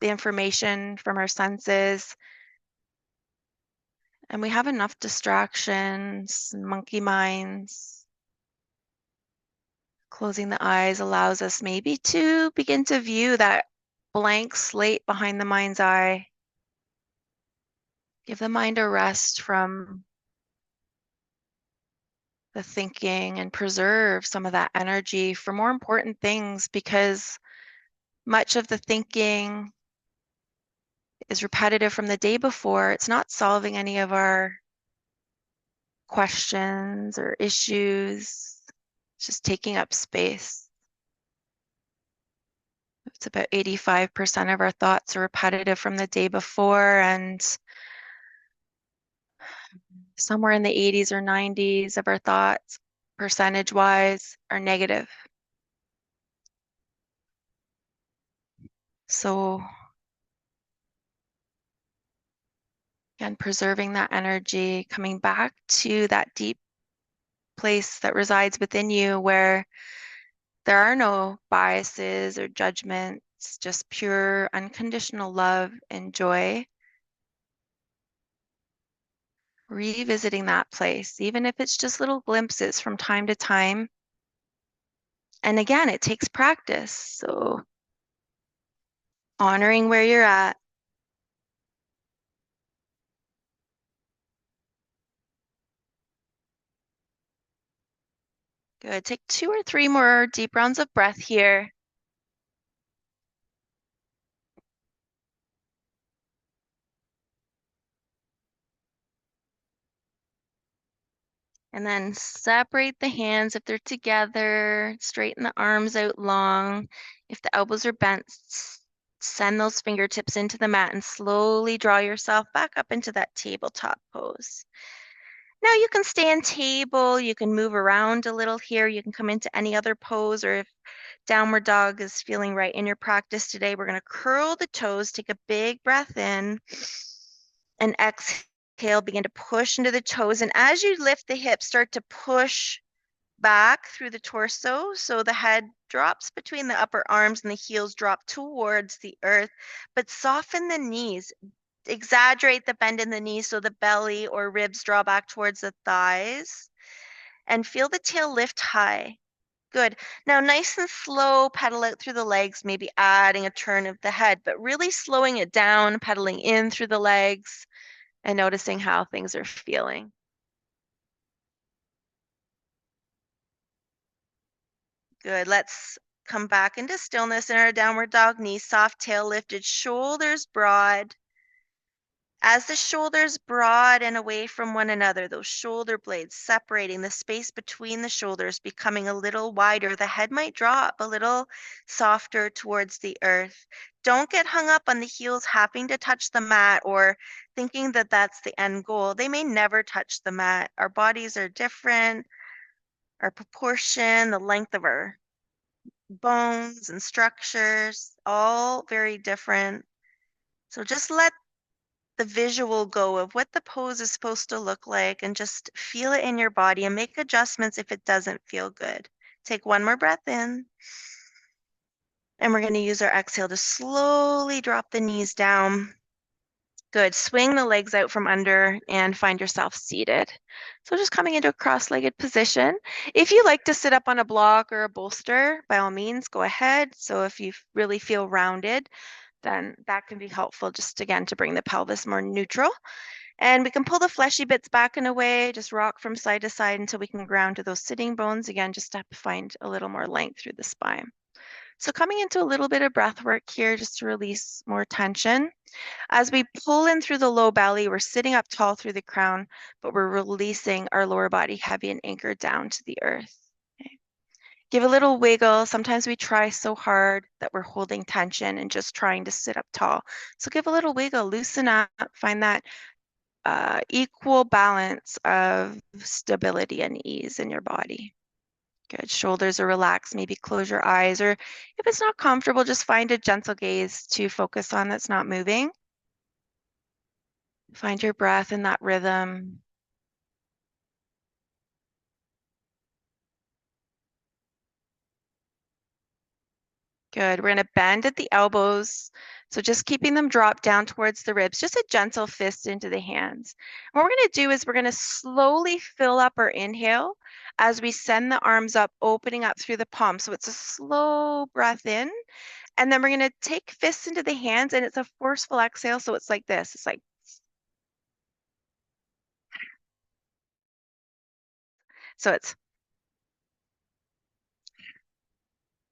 the information from our senses. And we have enough distractions, monkey minds. Closing the eyes allows us maybe to begin to view that blank slate behind the mind's eye. Give the mind a rest from the thinking and preserve some of that energy for more important things, because much of the thinking is repetitive from the day before. It's not solving any of our questions or issues. It's just taking up space. It's about 85% of our thoughts are repetitive from the day before, and somewhere in the 80s or 90s of our thoughts, percentage-wise, are negative. So again, preserving that energy, coming back to that deep place that resides within you where there are no biases or judgments, just pure unconditional love and joy. Revisiting that place, even if it's just little glimpses from time to time. And again, it takes practice. So honoring where you're at. Good. Take 2 or 3 more deep rounds of breath here. And then separate the hands if they're together. Straighten the arms out long. If the elbows are bent, send those fingertips into the mat and slowly draw yourself back up into that tabletop pose. Now you can stay in table, you can move around a little here, you can come into any other pose, or if Downward dog is feeling right in your practice today. We're going to curl the toes, take a big breath in, and exhale, begin to push into the toes. And as you lift the hips, start to push back through the torso. So the head drops between the upper arms and the heels drop towards the earth, but soften the knees. Exaggerate the bend in the knees so the belly or ribs draw back towards the thighs, and feel the tail lift high. Good. Now, nice and slow, pedal out through the legs, maybe adding a turn of the head, but really slowing it down, pedaling in through the legs, and noticing how things are feeling. Good. Let's come back into stillness in our downward dog, knees soft, tail lifted, shoulders broad. As the shoulders broaden away from one another, those shoulder blades separating, the space between the shoulders becoming a little wider, the head might drop a little softer towards the earth. Don't get hung up on the heels having to touch the mat or thinking that that's the end goal. They may never touch the mat. Our bodies are different, our proportion, the length of our bones and structures, all very different. So just let the visual go of what the pose is supposed to look like and just feel it in your body and make adjustments if it doesn't feel good. Take one more breath in. And we're going to use our exhale to slowly drop the knees down. Good. Swing the legs out from under and find yourself seated. So just coming into a cross-legged position. If you like to sit up on a block or a bolster, by all means, go ahead. So if you really feel rounded, then that can be helpful just again to bring the pelvis more neutral. And we can pull the fleshy bits back and away, just rock from side to side until we can ground to those sitting bones again, just to find a little more length through the spine. So coming into a little bit of breath work here just to release more tension. As we pull in through the low belly, we're sitting up tall through the crown, but we're releasing our lower body heavy and anchored down to the earth. Okay. Give a little wiggle. Sometimes we try so hard that we're holding tension and just trying to sit up tall. So give a little wiggle, loosen up, find that equal balance of stability and ease in your body. Good. Shoulders are relaxed. Maybe close your eyes, or if it's not comfortable, just find a gentle gaze to focus on that's not moving. Find your breath in that rhythm. Good. We're going to bend at the elbows. So just keeping them drop down towards the ribs, just a gentle fist into the hands. And what we're going to do is we're going to slowly fill up our inhale as we send the arms up, opening up through the palms. So it's a slow breath in. And then we're going to take fists into the hands, and it's a forceful exhale. So it's like this. It's like, so it's,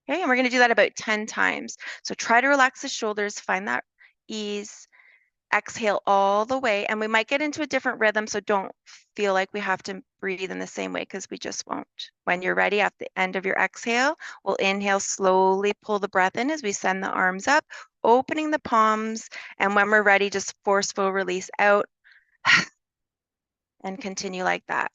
okay. And we're going to do that about 10 times. So try to relax the shoulders, find that ease. Exhale all the way, and we might get into a different rhythm, so don't feel like we have to breathe in the same way because we just won't. When you're ready at the end of your exhale, we'll inhale, slowly pull the breath in as we send the arms up, opening the palms, and when we're ready, just forceful release out and continue like that.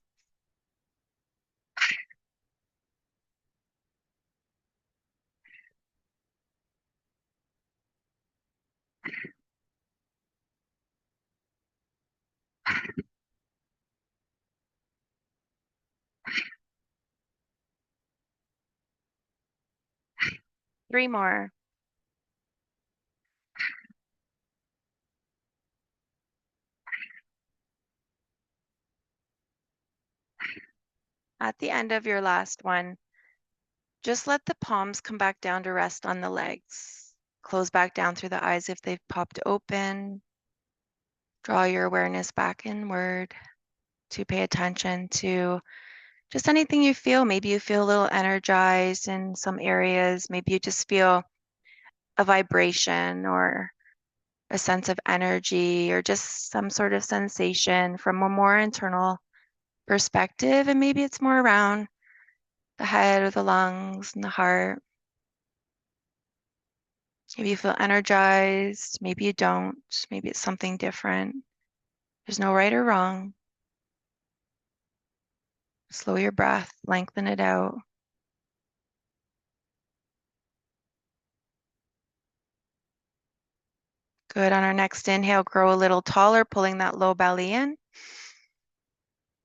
Three more. At the end of your last one, just let the palms come back down to rest on the legs. Close back down through the eyes if they've popped open. Draw your awareness back inward to pay attention to just anything you feel. Maybe you feel a little energized in some areas. Maybe you just feel a vibration or a sense of energy or just some sort of sensation from a more internal perspective. And maybe it's more around the head or the lungs and the heart. Maybe you feel energized. Maybe you don't. Maybe it's something different. There's no right or wrong. Slow your breath, lengthen it out. Good. On our next inhale, grow a little taller, pulling that low belly in.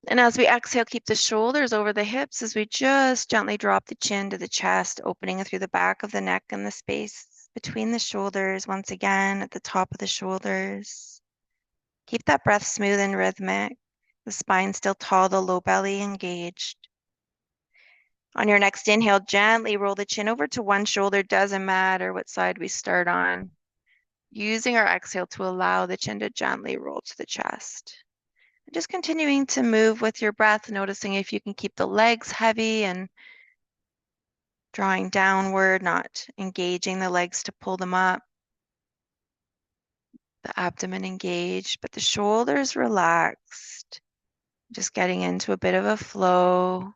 And as we exhale, keep the shoulders over the hips as we just gently drop the chin to the chest, opening through the back of the neck and the space between the shoulders, once again at the top of the shoulders. Keep that breath smooth and rhythmic. The spine still tall, the low belly engaged. On your next inhale, gently roll the chin over to one shoulder. Doesn't matter what side we start on. Using our exhale to allow the chin to gently roll to the chest. Just continuing to move with your breath, noticing if you can keep the legs heavy and drawing downward, not engaging the legs to pull them up. The abdomen engaged, but the shoulders relaxed. Just getting into a bit of a flow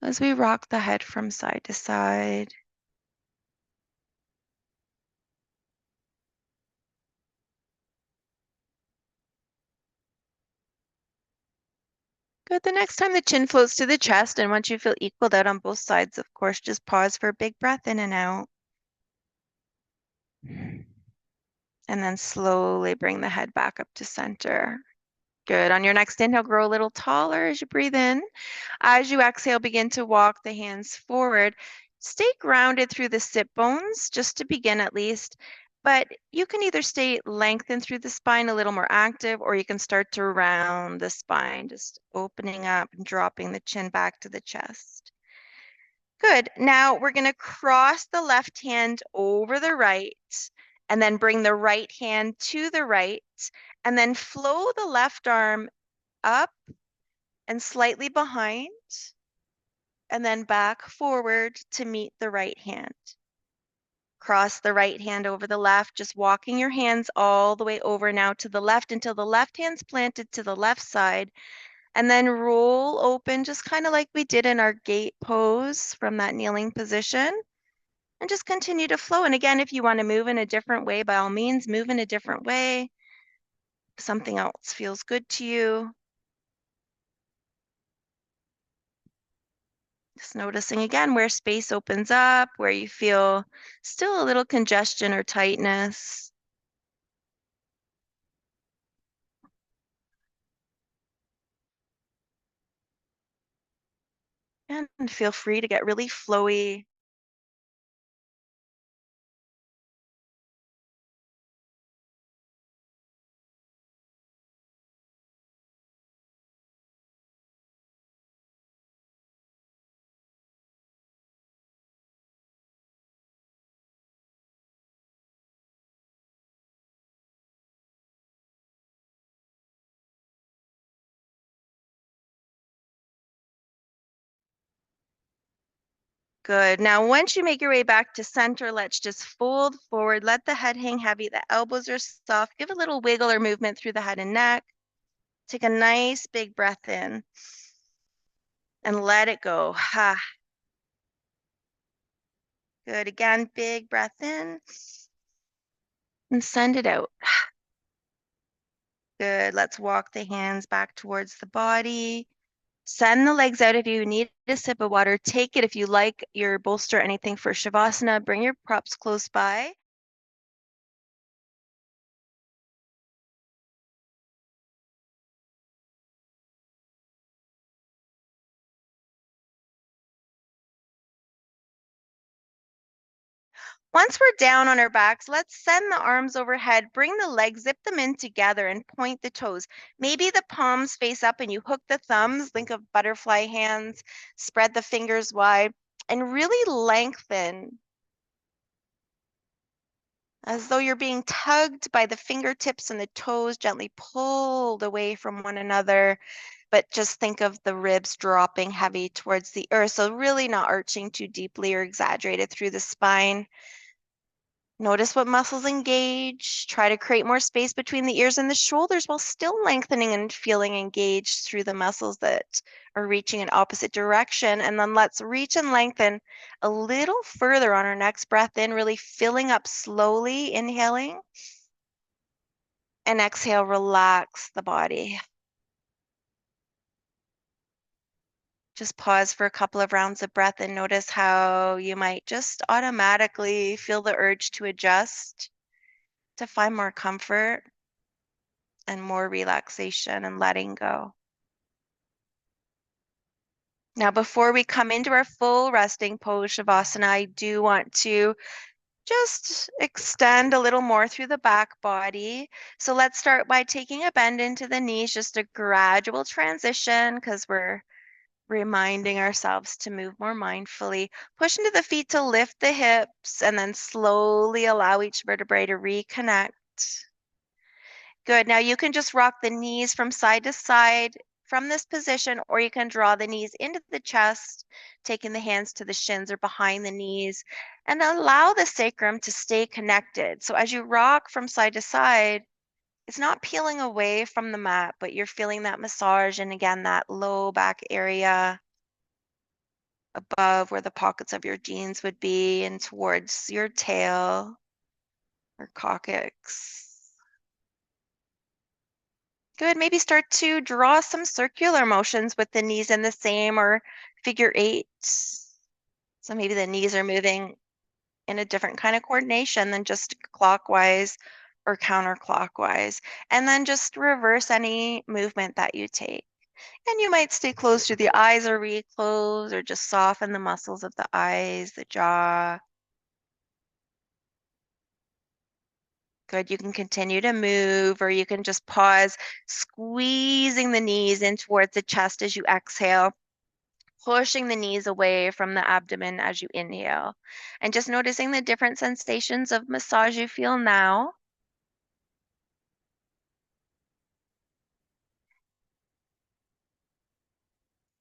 as we rock the head from side to side. Good. The next time the chin floats to the chest, and once you feel equaled out on both sides, of course, just pause for a big breath in and out. And then slowly bring the head back up to center. Good. On your next inhale, grow a little taller as you breathe in. As you exhale, begin to walk the hands forward. Stay grounded through the sit bones, just to begin at least. But you can either stay lengthened through the spine, a little more active, or you can start to round the spine, just opening up and dropping the chin back to the chest. Good. Now we're going to cross the left hand over the right, and then bring the right hand to the right, and then flow the left arm up and slightly behind, and then back forward to meet the right hand. Cross the right hand over the left, just walking your hands all the way over now to the left until the left hand's planted to the left side, and then roll open just kind of like we did in our gate pose from that kneeling position, and just continue to flow. And again, if you want to move in a different way, by all means, move in a different way. If something else feels good to you. Just noticing again where space opens up, where you feel still a little congestion or tightness. And feel free to get really flowy. Good. Now, once you make your way back to center, let's just fold forward. Let the head hang heavy. The elbows are soft. Give a little wiggle or movement through the head and neck. Take a nice big breath in and let it go. Ha. Good. Again, big breath in and send it out. Good. Let's walk the hands back towards the body. Send the legs out if you need a sip of water. Take it if you like your bolster, anything for Shavasana. Bring your props close by. Once we're down on our backs, let's send the arms overhead. Bring the legs, zip them in together and point the toes. Maybe the palms face up and you hook the thumbs. Think of butterfly hands. Spread the fingers wide and really lengthen as though you're being tugged by the fingertips and the toes, gently pulled away from one another. But just think of the ribs dropping heavy towards the earth. So really not arching too deeply or exaggerated through the spine. Notice what muscles engage. Try to create more space between the ears and the shoulders while still lengthening and feeling engaged through the muscles that are reaching in opposite direction. And then let's reach and lengthen a little further on our next breath in, really filling up slowly, inhaling. And exhale, relax the body. Just pause for a couple of rounds of breath and notice how you might just automatically feel the urge to adjust to find more comfort and more relaxation and letting go. Now, before we come into our full resting pose, Shavasana, I do want to just extend a little more through the back body. So let's start by taking a bend into the knees, just a gradual transition because we're reminding ourselves to move more mindfully. Push into the feet to lift the hips and then slowly allow each vertebrae to reconnect. Good. Now you can just rock the knees from side to side from this position, or you can draw the knees into the chest, taking the hands to the shins or behind the knees, and allow the sacrum to stay connected. So as you rock from side to side, it's not peeling away from the mat, but you're feeling that massage and again, that low back area above where the pockets of your jeans would be and towards your tail or coccyx. Good. Maybe start to draw some circular motions with the knees in the same or figure eight. So maybe the knees are moving in a different kind of coordination than just clockwise or counterclockwise. And then just reverse any movement that you take. And you might stay closed to the eyes or reclose or just soften the muscles of the eyes, the jaw. Good. You can continue to move or you can just pause, squeezing the knees in towards the chest as you exhale, pushing the knees away from the abdomen as you inhale, and just noticing the different sensations of massage you feel now.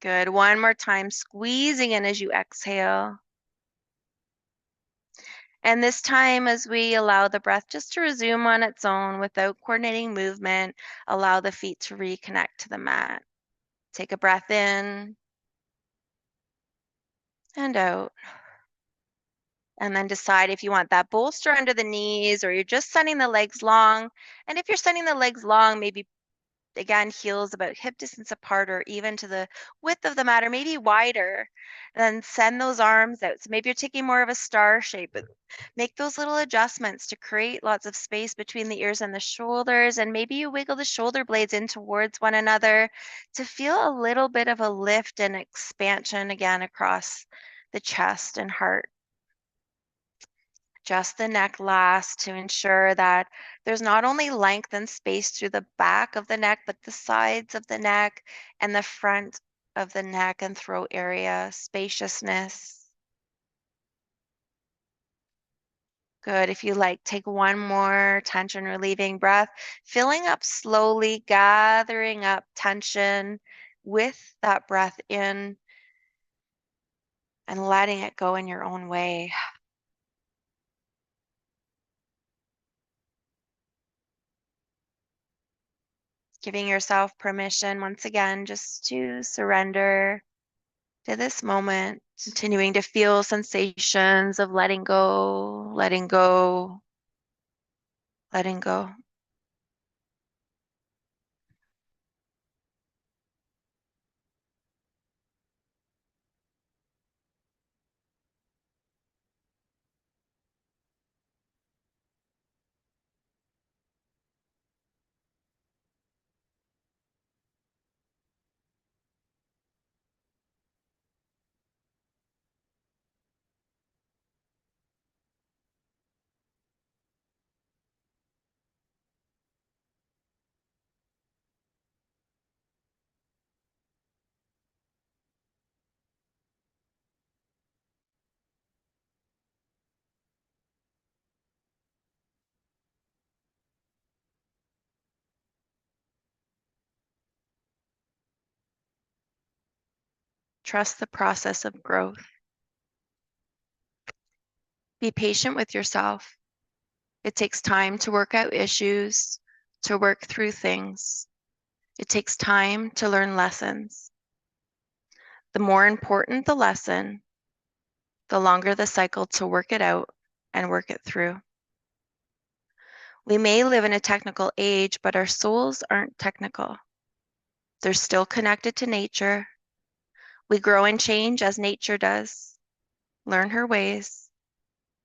Good. One more time, squeezing in as you exhale. And this time, as we allow the breath just to resume on its own without coordinating movement, allow the feet to reconnect to the mat. Take a breath in and out. And then decide if you want that bolster under the knees or you're just sending the legs long. And if you're sending the legs long, maybe again, heels about hip distance apart or even to the width of the mat or maybe wider. Then send those arms out. So maybe you're taking more of a star shape, but make those little adjustments to create lots of space between the ears and the shoulders. And maybe you wiggle the shoulder blades in towards one another to feel a little bit of a lift and expansion again across the chest and heart. Just the neck last to ensure that there's not only length and space through the back of the neck, but the sides of the neck and the front of the neck and throat area, spaciousness. Good. If you like, take one more tension relieving breath, filling up slowly, gathering up tension with that breath in and letting it go in your own way. Giving yourself permission once again just to surrender to this moment, continuing to feel sensations of letting go, letting go, letting go. Trust the process of growth. Be patient with yourself. It takes time to work out issues, to work through things. It takes time to learn lessons. The more important the lesson, the longer the cycle to work it out and work it through. We may live in a technical age, but our souls aren't technical. They're still connected to nature. We grow and change as nature does. Learn her ways,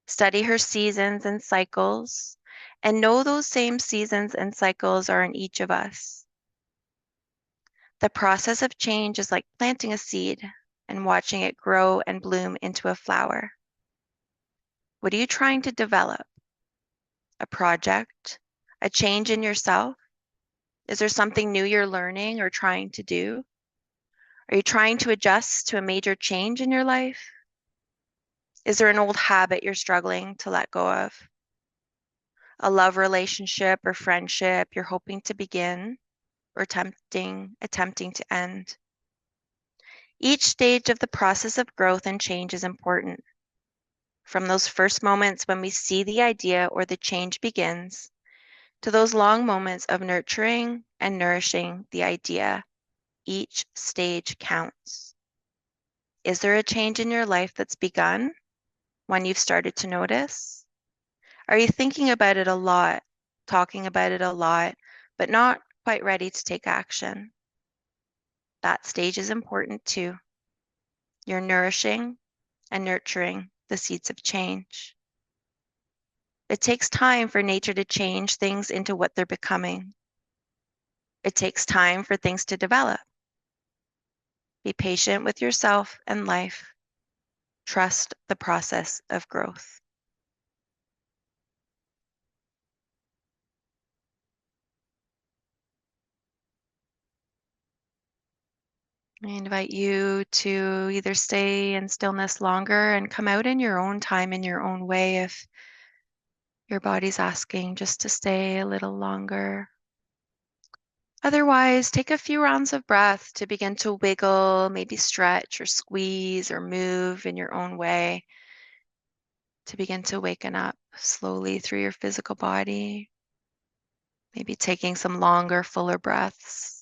study her seasons and cycles, And know those same seasons and cycles are in each of us. The process of change is like planting a seed and watching it grow and bloom into a flower. What are you trying to develop? A project? A change in yourself? Is there something new you're learning or trying to do? Are you trying to adjust to a major change in your life? Is there an old habit you're struggling to let go of? A love relationship or friendship you're hoping to begin or attempting to end? Each stage of the process of growth and change is important. From those first moments when we see the idea or the change begins, to those long moments of nurturing and nourishing the idea, each stage counts. Is there a change in your life that's begun, one you've started to notice? Are you thinking about it a lot, talking about it a lot, but not quite ready to take action? That stage is important too. You're nourishing and nurturing the seeds of change. It takes time for nature to change things into what they're becoming. It takes time for things to develop. Be patient with yourself and life. Trust the process of growth. I invite you to either stay in stillness longer and come out in your own time, in your own way, if your body's asking just to stay a little longer. Otherwise, take a few rounds of breath to begin to wiggle, maybe stretch or squeeze or move in your own way to begin to waken up slowly through your physical body. Maybe taking some longer, fuller breaths.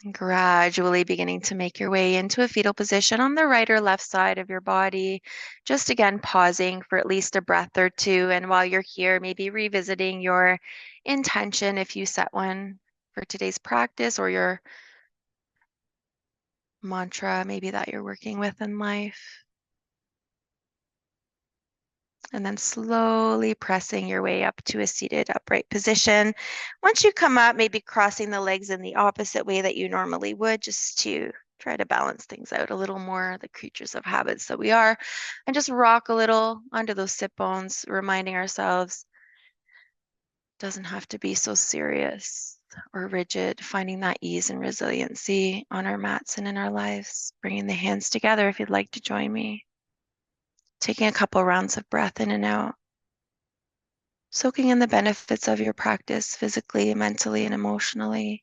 And gradually beginning to make your way into a fetal position on the right or left side of your body. Just again, pausing for at least a breath or two. And while you're here, maybe revisiting your intention if you set one for today's practice, or your mantra maybe that you're working with in life. And then slowly pressing your way up to a seated upright position. Once you come up, maybe crossing the legs in the opposite way that you normally would, just to try to balance things out a little more, the creatures of habits that we are, and just rock a little onto those sit bones, reminding ourselves it doesn't have to be so serious or rigid, finding that ease and resiliency on our mats and in our lives, bringing the hands together if you'd like to join me. Taking a couple rounds of breath in and out. Soaking in the benefits of your practice physically, mentally, and emotionally.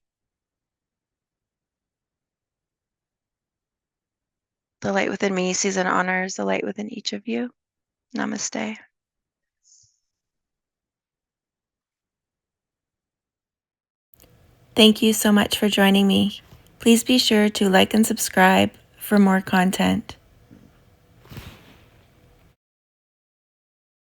The light within me sees and honors the light within each of you. Namaste. Thank you so much for joining me. Please be sure to like and subscribe for more content.